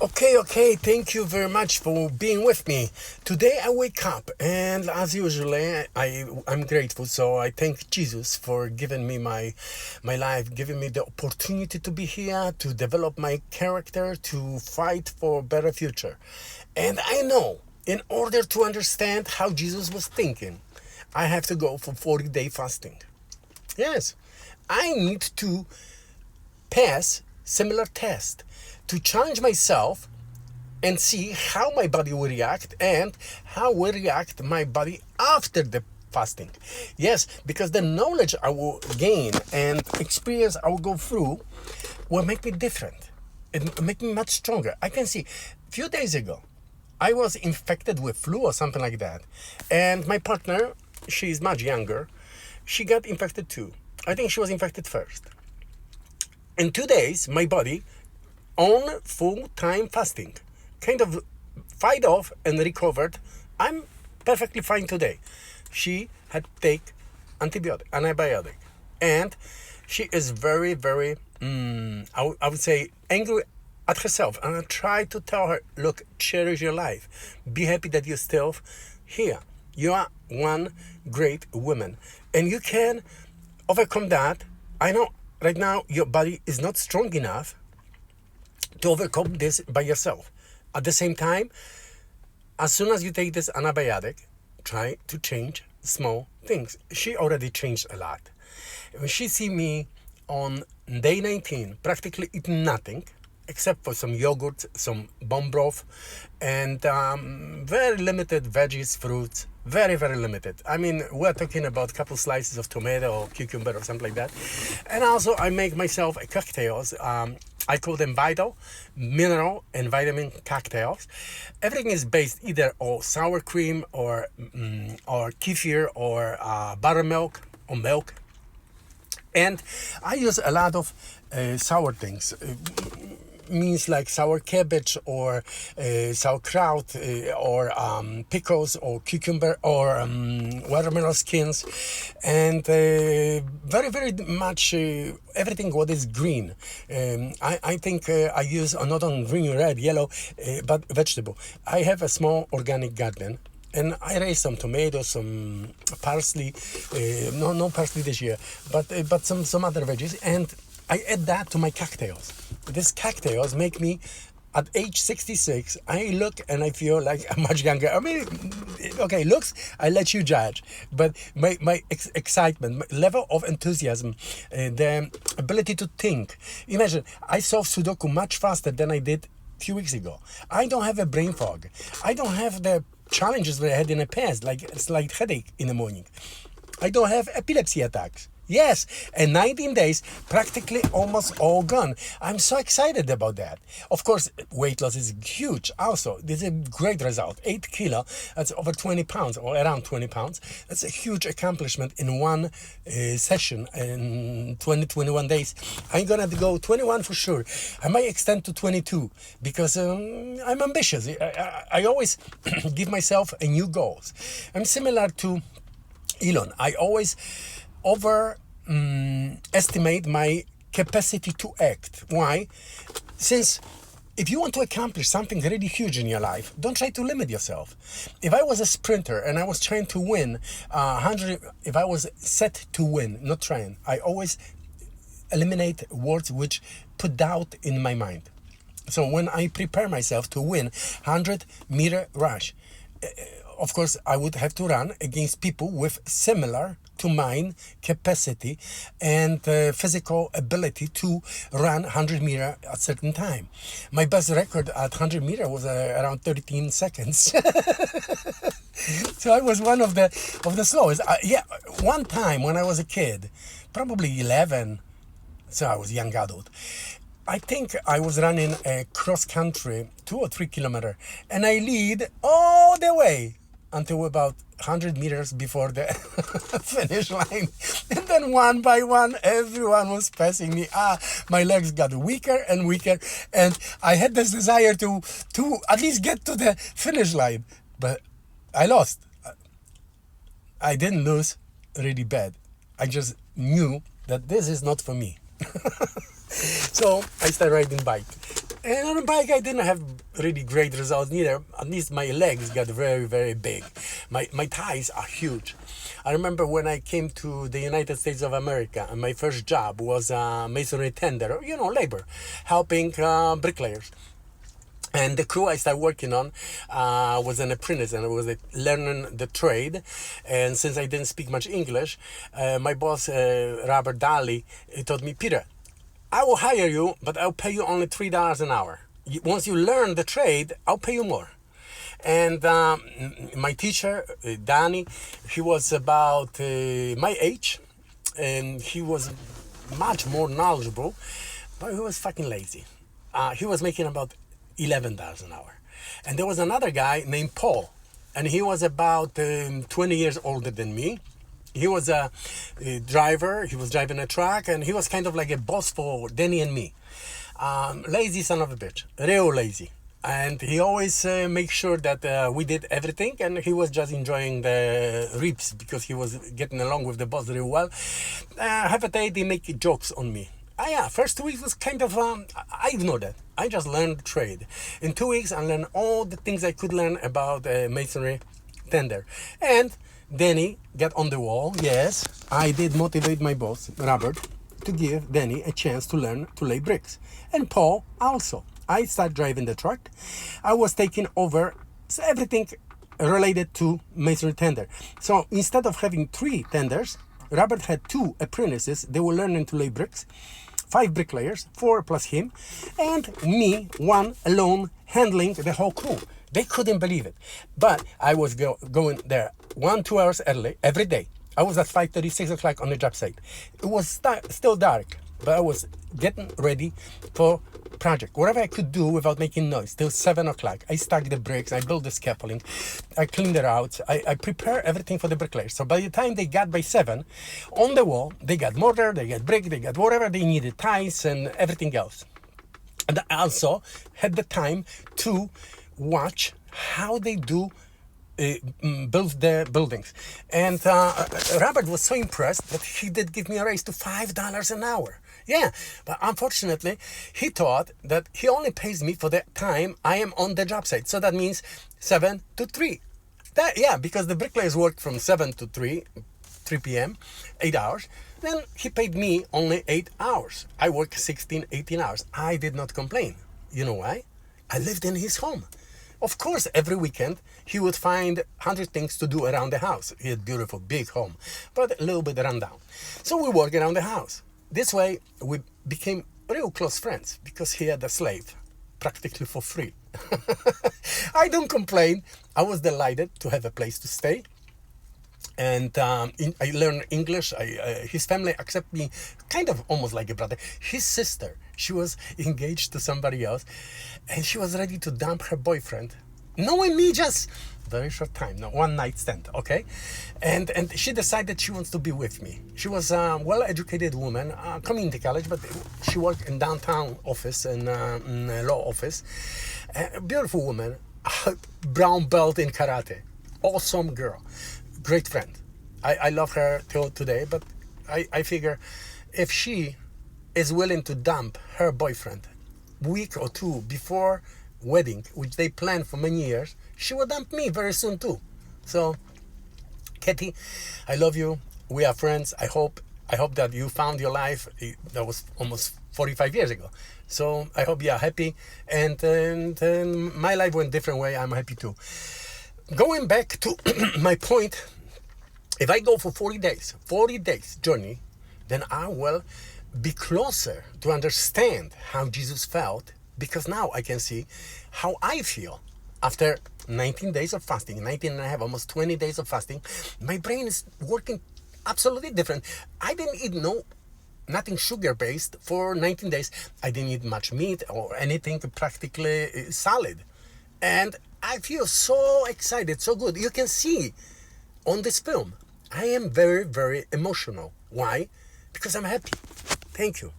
Okay. Thank you very much for being with me. Today I wake up and as usually I'm grateful. So I thank Jesus for giving me my life, giving me the opportunity to be here, to develop my character, to fight for a better future. And I know in order to understand how Jesus was thinking, I have to go for 40-day fasting. Yes, I need to pass similar test to challenge myself and see how my body will react and how will react my body after the fasting. Yes, because the knowledge I will gain and experience I will go through will make me different. It will make me much stronger. I can see a few days ago I was infected with flu or something like that, and my partner, she's much younger, she got infected too. I think she was infected first. In 2 days, my body on full-time fasting kind of fight off and recovered. I'm perfectly fine today. She had to take antibiotic, and she is very, very, I would say, angry at herself. And I try to tell her, look, cherish your life. Be happy that you're still here. You are one great woman, and you can overcome that. I know right now your body is not strong enough to overcome this by yourself. At the same time, as soon as you take this antibiotic, try to change small things. She already changed a lot. When she see me on day 19, practically eating nothing, except for some yogurt, some bone broth, and very limited veggies, fruits, very, very limited. I mean, we're talking about a couple slices of tomato or cucumber or something like that. And also I make myself cocktails. I call them vital, mineral, and vitamin cocktails. Everything is based either on sour cream or kefir or buttermilk or milk. And I use a lot of sour things. Means like sour cabbage or sauerkraut or pickles or cucumber or watermelon skins, and very, very much everything what is green. I think I use not on green, red, yellow, but vegetable. I have a small organic garden, and I raised some tomatoes, some parsley, no parsley this year, but some other veggies, and I add that to my cocktails. These cocktails make me, at age 66, I look and I feel like I'm much younger. I mean, okay, looks, I let you judge. But my excitement, my level of enthusiasm, the ability to think. Imagine, I solve Sudoku much faster than I did a few weeks ago. I don't have a brain fog. I don't have the challenges that I had in the past, like a slight headache in the morning. I don't have epilepsy attacks. Yes, and 19 days, practically almost all gone. I'm so excited about that. Of course, weight loss is huge also. This is a great result. 8 kilo, that's over 20 pounds or around 20 pounds. That's a huge accomplishment in one session in 21 days. I'm gonna go 21 for sure. I might extend to 22 because I'm ambitious. I always give myself a new goals. I'm similar to Elon. I always estimate my capacity to act. Why? Since if you want to accomplish something really huge in your life, don't try to limit yourself. If I was a sprinter and I was trying to win 100, if I was set to win, not trying, I always eliminate words which put doubt in my mind. So when I prepare myself to win 100-meter rush, of course, I would have to run against people with similar to mine capacity and physical ability to run 100 meter at a certain time. My best record at 100 meter was around 13 seconds. So I was one of the slowest. One time when I was a kid, probably 11, so I was a young adult, I think I was running a cross country 2 or 3 kilometers, and I lead all the way until about 100 meters before the finish line. And then one by one, everyone was passing me. My legs got weaker and weaker. And I had this desire to at least get to the finish line. But I lost. I didn't lose really bad. I just knew that this is not for me. So I started riding bike. And on a bike, I didn't have really great results neither. At least my legs got very, very big. My thighs are huge. I remember when I came to the United States of America, and my first job was a masonry tender, labor, helping bricklayers. And the crew I started working on was an apprentice, and I was learning the trade. And since I didn't speak much English, my boss, Robert Daly, told me, Peter, I will hire you, but I'll pay you only $3 an hour. Once you learn the trade, I'll pay you more. And my teacher, Danny, he was about my age, and he was much more knowledgeable, but he was fucking lazy. He was making about $11 an hour. And there was another guy named Paul, and he was about 20 years older than me. He was a driver, he was driving a truck, and he was kind of like a boss for Danny and me. Lazy son of a bitch, real lazy. And he always made sure that we did everything, and he was just enjoying the reaps because he was getting along with the boss real well. Half a day they make jokes on me. First 2 weeks was kind of, I ignored that. I just learned trade. In 2 weeks, I learned all the things I could learn about masonry tender. And Danny got on the wall. Yes, I did motivate my boss, Robert, to give Danny a chance to learn to lay bricks. And Paul also. I started driving the truck. I was taking over everything related to masonry tender. So instead of having 3 tenders, Robert had 2 apprentices. They were learning to lay bricks. 5 bricklayers, 4 plus him, and me, 1 alone, handling the whole crew. They couldn't believe it. But I was going there 1-2 hours early every day. I was at 5:30, 6 o'clock on the job site. It was still dark, but I was getting ready for project. Whatever I could do without making noise. Till 7 o'clock. I stacked the bricks, I built the scaffolding, I cleaned it out, I prepared everything for the bricklayers. So by the time they got by 7, on the wall, they got mortar, they got brick, they got whatever they needed, ties and everything else. And I also had the time to watch how they do build the buildings. And Robert was so impressed that he did give me a raise to $5 an hour. Yeah, but unfortunately, he thought that he only pays me for the time I am on the job site. So that means 7 to 3. Because the bricklayers work from 7 to 3 p.m., 8 hours. Then he paid me only 8 hours. I work 16, 18 hours. I did not complain. You know why? I lived in his home. Of course, every weekend, he would find 100 things to do around the house. He had a beautiful, big home, but a little bit run down. So we worked around the house. This way, we became real close friends because he had a slave, practically for free. I don't complain. I was delighted to have a place to stay. And I learned English. His family accepted me kind of almost like a brother. His sister, she was engaged to somebody else, and she was ready to dump her boyfriend, knowing me just very short time, no, one night stand, okay? And she decided she wants to be with me. She was a well-educated woman, community college, but she worked in downtown office and law office. A beautiful woman, brown belt in karate, awesome girl. Great friend. I love her till today, but I figure if she is willing to dump her boyfriend week or 2 before wedding, which they planned for many years, she will dump me very soon too. So, Katie, I love you. We are friends. I hope that you found your life. That was almost 45 years ago. So I hope you are happy. And my life went a different way. I'm happy too. Going back to my point, if I go for 40 days journey, then I will be closer to understand how Jesus felt, because now I can see how I feel. After 19 days of fasting, 19 and a half, almost 20 days of fasting, my brain is working absolutely different. I didn't eat nothing sugar-based for 19 days. I didn't eat much meat or anything practically solid. And I feel so excited, so good. You can see on this film, I am very, very emotional. Why? Because I'm happy. Thank you.